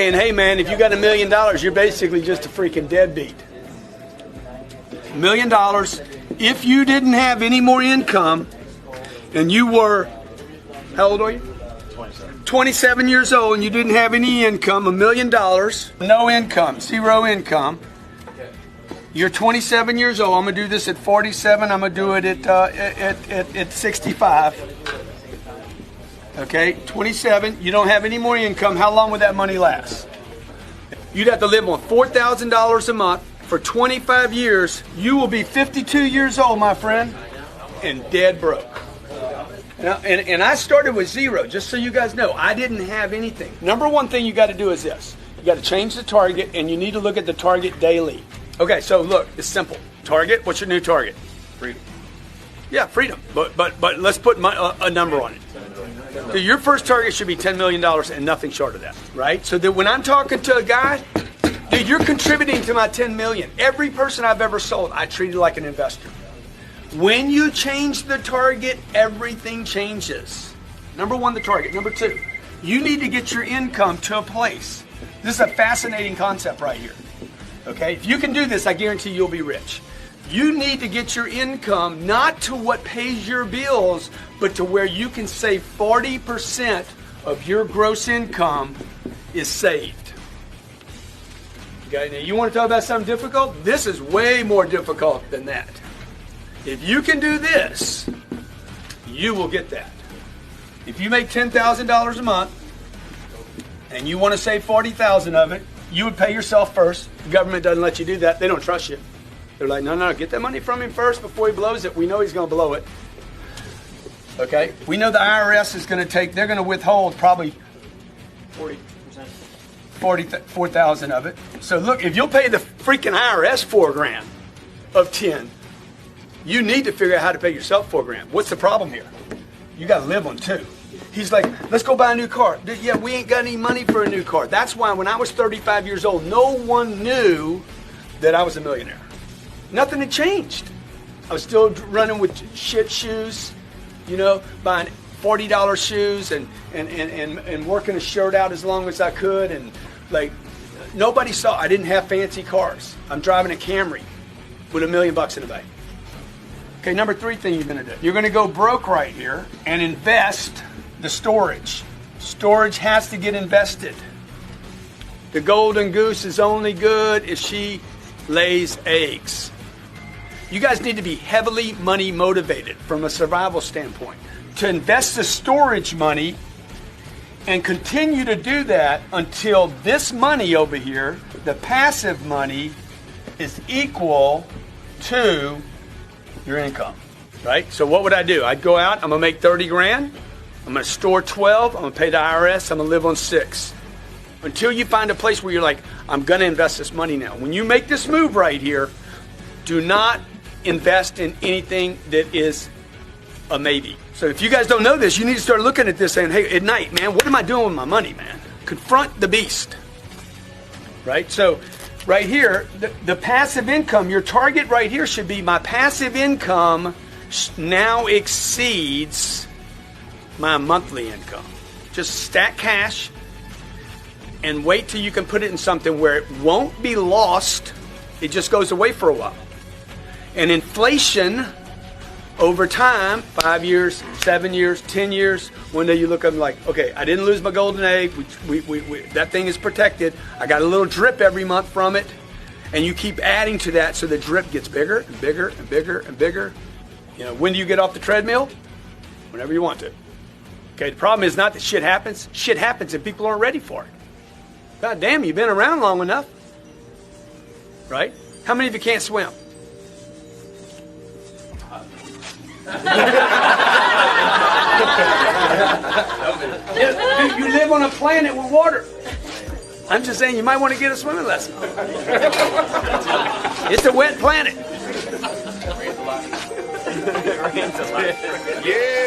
And hey man, if you got $1 million, you're basically just a freaking deadbeat. $1 million, if you didn't have any more income, and you were, how old are you? 27 years old, and you didn't have any income, $1 million, no income, zero income. You're 27 years old. I'm gonna do this at 47. I'm gonna do it at 65. Okay, 27, you don't have any more income. How long would that money last? You'd have to live on $4,000 a month for 25 years. You will be 52 years old, my friend, and dead broke. Now, and I started with zero, just so you guys know. I didn't have anything. Number one thing you got to do is this. You got to change the target, and you need to look at the target daily. Okay, so look, it's simple. Target, what's your new target? Freedom. Yeah, freedom. But let's put a number on it. So your first target should be $10 million and nothing short of that, right? So that when I'm talking to a guy, dude, you're contributing to my $10 million. Every person I've ever sold, I treated like an investor. When you change the target, everything changes. Number one, the target. Number two, you need to get your income to a place. This is a fascinating concept right here. Okay, if you can do this, I guarantee you'll be rich. You need to get your income not to what pays your bills, but to where you can save 40% of your gross income is saved. Okay, now you want to talk about something difficult? This is way more difficult than that. If you can do this, you will get that. If you make $10,000 a month and you want to save $40,000 of it, you would pay yourself first. The government doesn't let you do that. They don't trust you. They're like, no, get that money from him first before he blows it. We know he's going to blow it. Okay? We know the IRS is going to they're going to withhold probably 44,000 of it. So look, if you'll pay the freaking IRS $4,000 of 10, you need to figure out how to pay yourself $4,000. What's the problem here? You got to live on 2. He's like, let's go buy a new car. Yeah, we ain't got any money for a new car. That's why when I was 35 years old, no one knew that I was a millionaire. Nothing had changed. I was still running with shit shoes, you know, buying $40 shoes and working a shirt out as long as I could. And like, nobody saw, I didn't have fancy cars. I'm driving a Camry with $1 million in the bank. Okay, number 3 thing you're gonna do. You're gonna go broke right here and invest the storage. Storage has to get invested. The golden goose is only good if she lays eggs. You guys need to be heavily money motivated from a survival standpoint to invest the storage money and continue to do that until this money over here, the passive money, is equal to your income, right? So what would I do? I'd go out, I'm gonna make 30 grand, I'm gonna store 12, I'm gonna pay the IRS, I'm gonna live on 6. Until you find a place where you're like, I'm gonna invest this money now. When you make this move right here, do not invest in anything that is a maybe. So if you guys don't know this, you need to start looking at this saying, hey, at night, man, what am I doing with my money, man? Confront the beast, right? So right here, the passive income, your target right here should be my passive income now exceeds my monthly income. Just stack cash and wait till you can put it in something where it won't be lost. It just goes away for a while. And inflation over time, 5 years, 7 years, 10 years, one day you look up and like, okay, I didn't lose my golden egg. That thing is protected. I got a little drip every month from it. And you keep adding to that so the drip gets bigger and bigger and bigger and bigger. You know, when do you get off the treadmill? Whenever you want to. Okay, the problem is not that shit happens. Shit happens and people aren't ready for it. God damn, you've been around long enough. Right? How many of you can't swim? You live on a planet with water. I'm just saying you might want to get a swimming lesson. It's a wet planet. Yeah.